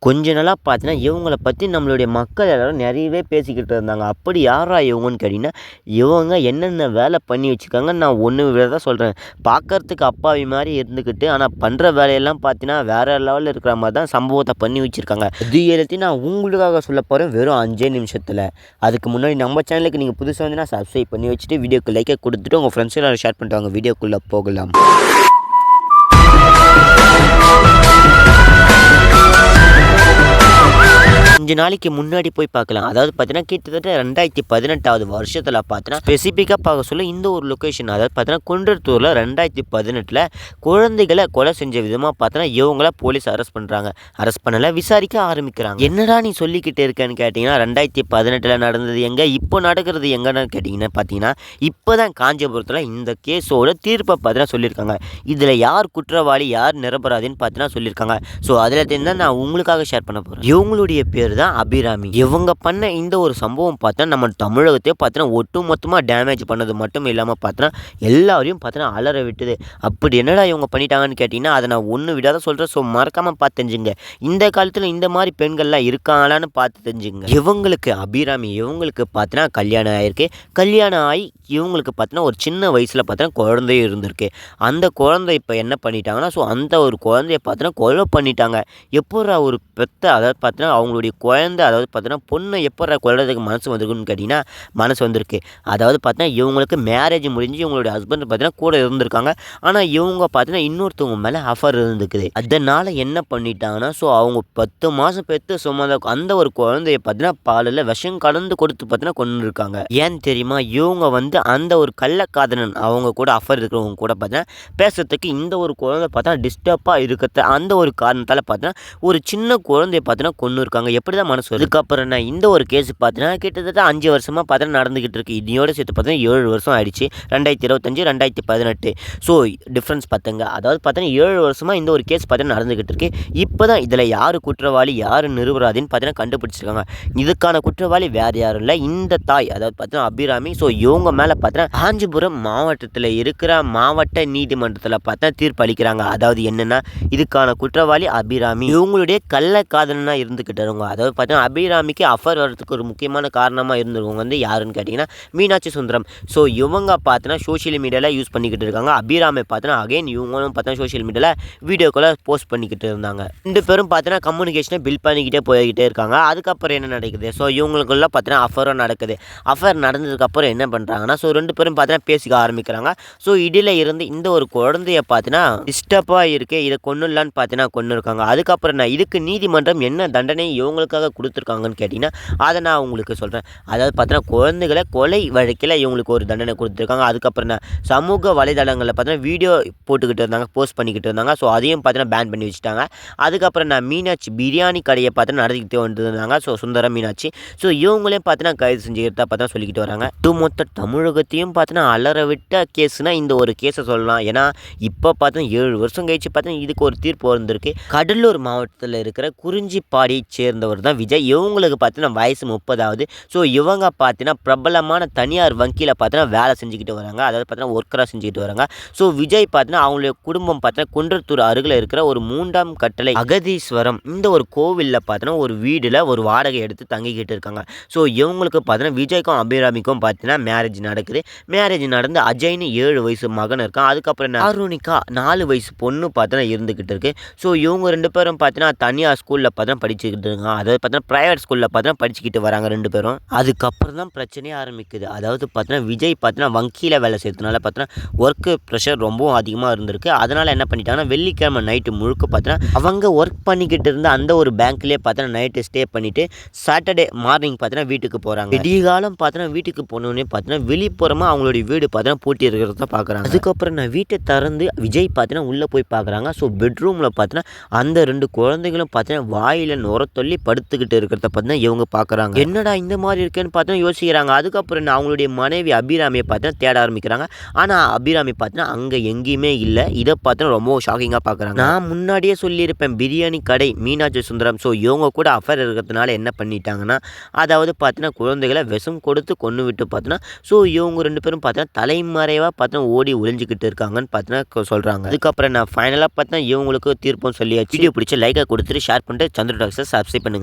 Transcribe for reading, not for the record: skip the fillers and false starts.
கொஞ்ச நாளா பார்த்தீங்கன்னா, இவங்கள பத்தி நம்மளுடைய மக்கள் எல்லாரும் நெறையவே பேசிக்கிட்டு இருந்தாங்க. அப்படி யார்ரா இவங்கன்னு கேட்டீங்கன்னா, இவங்க என்னென்ன வேலை பண்ணி வச்சுருக்காங்கன்னு நான் ஒண்ணு தான் சொல்றேன். பார்க்கறதுக்கு அப்பாவி மாரி இருந்துக்கிட்டு, ஆனா பண்ற வேலையெல்லாம் பார்த்தீங்கன்னா, வேற லெவல்ல இருக்கிற மாரி தான் சம்பவத்த பண்ணி வச்சிருக்காங்க. இது எல்லாத்தையும் நான் உங்களுக்காக சொல்லப் போறேன் வெறும் 5 நிமிஷத்துல. அதுக்கு முன்னாடி நம்ம சேனலுக்கு நீங்க புதுசா வந்தீங்கன்னா, சப்ஸ்கிரைப் பண்ணி வச்சுட்டு, வீடியோக்கு லைக்க குடுத்துட்டு, உங்க ஃப்ரெண்ட்ஸ் எல்லாரும் ஷேர் பண்ணிட்டு வாங்க. வீடியோக்குள்ள போகலாம். 5 நாளைக்கு முன்னாடி போய் பார்க்கலாம். அதாவது பார்த்தீங்கன்னா, கிட்டத்தட்ட 2018வது வருஷத்தில பார்த்தீங்கன்னா, ஸ்பெசிஃபிக்கா பார்க்க சொல்ல இந்த ஒரு லொகேஷன் அதாவது பார்த்தீங்கன்னா, குன்றத்தூர்ல 2018ல குழந்தைகள கொலை செஞ்ச விதமா பார்த்தீங்கன்னா, இவங்கள போலீஸ் அரெஸ்ட் பண்றாங்க. அரெஸ்ட் பண்ணல விசாரிக்க ஆரம்பிக்கிறாங்க. என்னடா நீ சொல்லிக்கிட்டு இருக்கன்னு கேட்டீங்கன்னா, 2018ல நடந்தது எங்க? இப்போ நடக்கிறது எங்கன்னு கேட்டீங்கன்னா பார்த்தீங்கன்னா, இப்போ தான் காஞ்சிபுரத்தில இந்த கேஸோட தீர்ப்ப பார்த்தீங்கன்னா சொல்லியிருக்காங்க. இதில யார் குற்றவாளி, யார் நிரபராதின்னு பார்த்தீங்கன்னா சொல்லியிருக்காங்க. ஸோ அதில தான் நான் உங்களுக்காக ஷேர் பண்ண போறேன். இவங்களுடைய பேரு தான் அபிராமி. இவங்க பண்ண இந்த ஒரு சம்பவம் பார்த்தா நம்ம தமிழகத்தையே பார்த்தீங்கன்னா ஒட்டுமொத்தமா டேமேஜ் பண்ணது மட்டும் இல்லாம பார்த்தீங்கன்னா எல்லாரையும் பார்த்தீங்கன்னா அலற விட்டுது. அப்படி என்னடா இவங்க பண்ணிட்டாங்கன்னு கேட்டீங்கன்னா, அதை நான் ஒண்ணு விடாத சொல்றேன். ஸோ மறக்காம பார்த்து தெரிஞ்சுங்க. இந்த காலத்துல இந்த மாதிரி பெண்கள்லாம் இருக்காங்களான்னு பார்த்து தெரிஞ்சுங்க. இவங்களுக்கு அபிராமி இவங்களுக்கு பார்த்தீங்கன்னா கல்யாணம் ஆயிருக்கு. கல்யாணம் ஆகி இவங்களுக்கு பார்த்தீங்கன்னா ஒரு சின்ன வயசுல பார்த்தீங்கன்னா குழந்தையும் இருந்திருக்கு. அந்த குழந்தை இப்போ என்ன பண்ணிட்டாங்கன்னா, ஸோ அந்த ஒரு குழந்தைய பார்த்தீங்கன்னா கொலை பண்ணிட்டாங்க. எப்புட்றா ஒரு பெத்த அதாவது பார்த்தீங்கன்னா அவங்களுடைய குழந்தை அதாவது பார்த்தீங்கன்னா பொண்ணை எப்புட்றா கொல்றதுக்கு மனசு வந்திருக்குன்னு கேட்டிங்கன்னா, மனசு வந்திருக்கு. அதாவது பார்த்தீங்கன்னா இவங்களுக்கு மேரேஜ் முடிஞ்சு இவங்களுடைய ஹஸ்பண்ட் பார்த்தீங்கன்னா கூட இருந்திருக்காங்க. ஆனால் இவங்க பார்த்தீங்கன்னா இன்னொருத்தவங்க மேலே அஃபர் இருந்துக்குது. அதனால் என்ன பண்ணிட்டாங்கன்னா, ஸோ அவங்க 10 மாதம் பெற்று சுமந்த அந்த ஒரு குழந்தைய பார்த்தீங்கன்னா பாலில் விஷம் கலந்து கொடுத்து பார்த்தீங்கன்னா கொன்னுருக்காங்க. ஏன்னு தெரியுமா? இவங்க வந்து அந்த ஒரு கள்ளக்காதலன் அவங்க கூட அஃபர் இருக்கிறவங்க கூட பார்த்தீங்கன்னா பேசுறதுக்கு இந்த ஒரு குழந்தை பார்த்தா டிஸ்டர்பாக இருக்கிறத அந்த ஒரு காரணத்தால் பார்த்தீங்கன்னா ஒரு சின்ன குழந்தைய பார்த்தீங்கன்னா கொன்னுருக்காங்க. எப்படி தான் மனசு வருது? அதுக்கப்புறம் நான் இந்த ஒரு கேஸ் பார்த்தீங்கன்னா கிட்டத்தட்ட 5 வருஷமாக பார்த்தீங்கன்னா நடந்துகிட்டு இருக்கு. இதோட சேர்த்து பார்த்தீங்கன்னா 7 வருஷம் ஆயிடுச்சு. 2025 2018. ஸோ டிஃப்ரென்ஸ் பார்த்துங்க. அதாவது பார்த்தீங்கன்னா 7 வருஷமாக இந்த ஒரு கேஸ் பார்த்தீங்கன்னா நடந்துகிட்டு இருக்கு. இப்போ தான் இதில் யார் குற்றவாளி யார் நிரபராதின்னு பார்த்தீங்கன்னா கண்டுபிடிச்சிருக்காங்க. இதுக்கான குற்றவாளி வேறு யாரும் இல்லை, இந்த தாய் அதாவது பார்த்தீங்கன்னா அபிராமி. ஸோ இவங்க மேலே பார்த்தீங்கன்னா காஞ்சிபுரம் மாவட்டத்தில் இருக்கிற மாவட்ட நீதிமன்றத்தில் பார்த்தா தீர்ப்பு அளிக்கிறாங்க. அதாவது என்னன்னா, இதுக்கான குற்றவாளி அபிராமி. இவங்களுடைய கள்ளக்காதலனா இருந்துக்கிட்டவங்க. அதாவது பார்த்தீங்கன்னா அபிராமிக்கு அஃபர் வரதுக்கு ஒரு முக்கியமான காரணமாக இருந்தவங்க வந்து யாருன்னு கேட்டிங்கன்னா மீனாட்சி சுந்தரம். ஸோ இவங்க பார்த்தீங்கன்னா சோஷியல் மீடியாவில் யூஸ் பண்ணிக்கிட்டு இருக்காங்க. அபிராமி பார்த்தீங்கன்னா அகைன் இவங்களும் பார்த்தீங்கன்னா சோஷியல் மீடியாவில் வீடியோக்களை போஸ்ட் பண்ணிக்கிட்டு இருந்தாங்க. 2 பேரும் பார்த்தீங்கன்னா கம்யூனிகேஷனை பில்ட் பண்ணிக்கிட்டே போய்கிட்டே இருக்காங்க. அதுக்கப்புறம் என்ன நடக்குது? ஸோ இவங்களுக்குள்ள பார்த்தீங்கன்னா அஃபரும் நடக்குது. அஃபர் நடந்ததுக்கப்புறம் என்ன பண்ணுறாங்கன்னா, ஸோ 2 பேரும் பார்த்தீங்கன்னா பேசிக்க ஆரம்பிக்கிறாங்க. ஸோ இடையில இருந்து இந்த ஒரு குழந்தைய பார்த்தீங்கன்னா டிஸ்டர்பாக இருக்குது, இதை கொன்னுடலான்னு பார்த்தீங்கன்னா கொன்னுருக்காங்க. அதுக்கப்புறம் நான் இதுக்கு நீதிமன்றம் என்ன தண்டனை இவங்களுக்காக கொடுத்துருக்காங்கன்னு கேட்டிங்கன்னா, அதை நான் உங்களுக்கு சொல்கிறேன். அதாவது பார்த்தீங்கன்னா குழந்தைகளை கொலை வழக்கில் இவங்களுக்கு ஒரு தண்டனை கொடுத்துருக்காங்க. அதுக்கப்புறம் நான் சமூக வலைதளங்களில் பார்த்தீங்கன்னா வீடியோ போட்டுக்கிட்டு இருந்தாங்க, போஸ்ட் பண்ணிக்கிட்டு இருந்தாங்க. ஸோ அதையும் பார்த்தீங்கன்னா பேன் பண்ணி வச்சுட்டாங்க. அதுக்கப்புறம் நான் மீனாட்சி பிரியாணி கடையை பார்த்தீங்கன்னா நடத்திக்கிட்டே வந்துருந்தாங்க. ஸோ சுந்தரம் மீனாட்சி. ஸோ இவங்களையும் பார்த்தீங்கன்னா கைது செஞ்சுக்கிட்டு பார்த்தா சொல்லிக்கிட்டு வராங்க. ஒட்டுமொத்த தமிழகத்தையும் பார்த்தீங்கன்னா அலற விட்ட கேஸ்னால் இந்த ஒரு கேஸை சொல்லலாம். ஏன்னா இப்போ பார்த்தீங்கன்னா 7 வருஷம் கழிச்சு பார்த்தீங்கன்னா இதுக்கு ஒரு தீர்ப்பு வந்திருக்கு. கடலூர் மாவட்டத்தில் இருக்கிற குறிஞ்சிப்பாடியை சேர்ந்தவர் தான் விஜய். இவங்களுக்கு பார்த்தீங்கன்னா வயசு 30 ஆகுது. ஸோ இவங்க பார்த்தீங்கன்னா பிரபலமான தனியார் வங்கியில் பார்த்தீங்கன்னா வேலை செஞ்சுக்கிட்டு வராங்க. அதாவது பார்த்தீங்கன்னா ஒர்க்கராக செஞ்சுக்கிட்டு வராங்க. ஸோ விஜய் பார்த்தீங்கன்னா அவங்களுடைய குடும்பம் பார்த்தீங்கன்னா குன்றத்தூர் அருகில் இருக்கிற ஒரு 3ஆம் கட்டளை அகதீஸ்வரம் இந்த ஒரு கோவிலில் பார்த்தீங்கன்னா ஒரு வீடில் ஒரு வாடகை எடுத்து தங்கிக்கிட்டு இருக்காங்க. ஸோ இவங்களுக்கு பார்த்தீங்கன்னா விஜய்க்கும் அபிராமிக்கும் பார்த்தீங்கன்னா மேரேஜ் நடக்குது. மேரேஜ் நடந்து அஜய்னு 7 வயசு மகன் இருக்கான். அதுக்கப்புறம் அருணிகா 4 வயசு பொண்ணு பார்த்தீங்கன்னா இருந்துக்கிட்டு இருக்கு. ஸோ இவங்க 2 பேரும் பார்த்தீங்கன்னா தனியார் ஸ்கூலில் பார்த்தீங்கன்னா படிச்சுக்கிட்டு இருக்காங்க. அதாவது பார்த்தீங்கன்னா ப்ரைவேட் ஸ்கூலில் பார்த்தீங்கன்னா படிச்சுக்கிட்டு வராங்க 2 பேரும். அதுக்கப்புறம் தான் பிரச்சனையே ஆரம்பிக்குது. அதாவது பார்த்தீங்கன்னா விஜய் பார்த்தீங்கன்னா வங்கியில் வேலை செய்யறதுனால பார்த்தீங்கன்னா ஒர்க்கு ப்ரெஷர் ரொம்பவும் அதிகமாக இருந்திருக்கு. அதனால் என்ன பண்ணிட்டாங்கன்னா வெள்ளிக்கிழமை நைட்டு முழுக்க பார்த்தீங்கன்னா அவங்க ஒர்க் பண்ணிக்கிட்டு இருந்த அந்த ஒரு பேங்க்லேயே பார்த்தீங்கன்னா நைட்டு ஸ்டே பண்ணிவிட்டு சாட்டர்டே மார்னிங் பார்த்தீங்கன்னா வீட்டுக்கு போகிறாங்க. விடியகாலம் பார்த்தீங்கன்னா வீட்டுக்கு போனோடனே பார்த்தீங்கன்னா வெளிப்புறமாக அவங்களுடைய வீடு பார்த்தீங்கன்னா பூட்டி இருக்கிறத பார்க்குறாங்க. அதுக்கப்புறம் நான் வீட்டை திறந்து விஜய் பார்த்தீங்கன்னா உள்ளே போய் பார்க்குறாங்க. ஸோ பெட்ரூமில் பார்த்தீங்கன்னா அந்த 2 குழந்தைகளும் பார்த்தீங்கன்னா வாயில் நுர சொல்லி படுத்துக்கிட்டு இருக்கிறத பார்த்தீங்கன்னா இவங்க பார்க்குறாங்க. என்னடா இந்த மாதிரி இருக்குன்னு பார்த்தா யோசிக்கிறாங்க. அதுக்கப்புறம் என்ன அவங்களுடைய மனைவி அபிராமியை பார்த்தீங்கன்னா தேட ஆரம்பிக்கிறாங்க. ஆனால் அபிராமி பார்த்தீங்கன்னா அங்கே எங்கேயுமே இல்லை. இதை பார்த்தீங்கன்னா ரொம்ப ஷாக்கிங்காக பார்க்குறாங்க. நான் முன்னாடியே சொல்லியிருப்பேன் பிரியாணி கடை மீனாட்சி சுந்தரம். ஸோ இவங்க கூட அஃபேர் இருக்கிறதுனால என்ன பண்ணிட்டாங்கன்னா அதாவது பார்த்தீங்கன்னா குழந்தைகளை விஷம் கொடுத்து கொன்று விட்டு பார்த்தீங்கன்னா ஸோ இவங்க 2 பேரும் பார்த்தீங்கன்னா தலைமறைவாக பார்த்தீங்கன்னா ஓடி ஒளிஞ்சிக்கிட்டு இருக்காங்கன்னு பார்த்தீங்கன்னா சொல்கிறாங்க. அதுக்கப்புறம் நான் ஃபைனலாக பார்த்தீங்கன்னா இவங்களுக்கு தீர்ப்பும் சொல்லியாச்சு. வீடியோ பிடிச்ச லைக்கை கொடுத்துட்டு ஷேர் பண்ணிட்டு சந்திர டாக்ஸை சப்ஸ்கிரைப் பண்ணுங்கள்.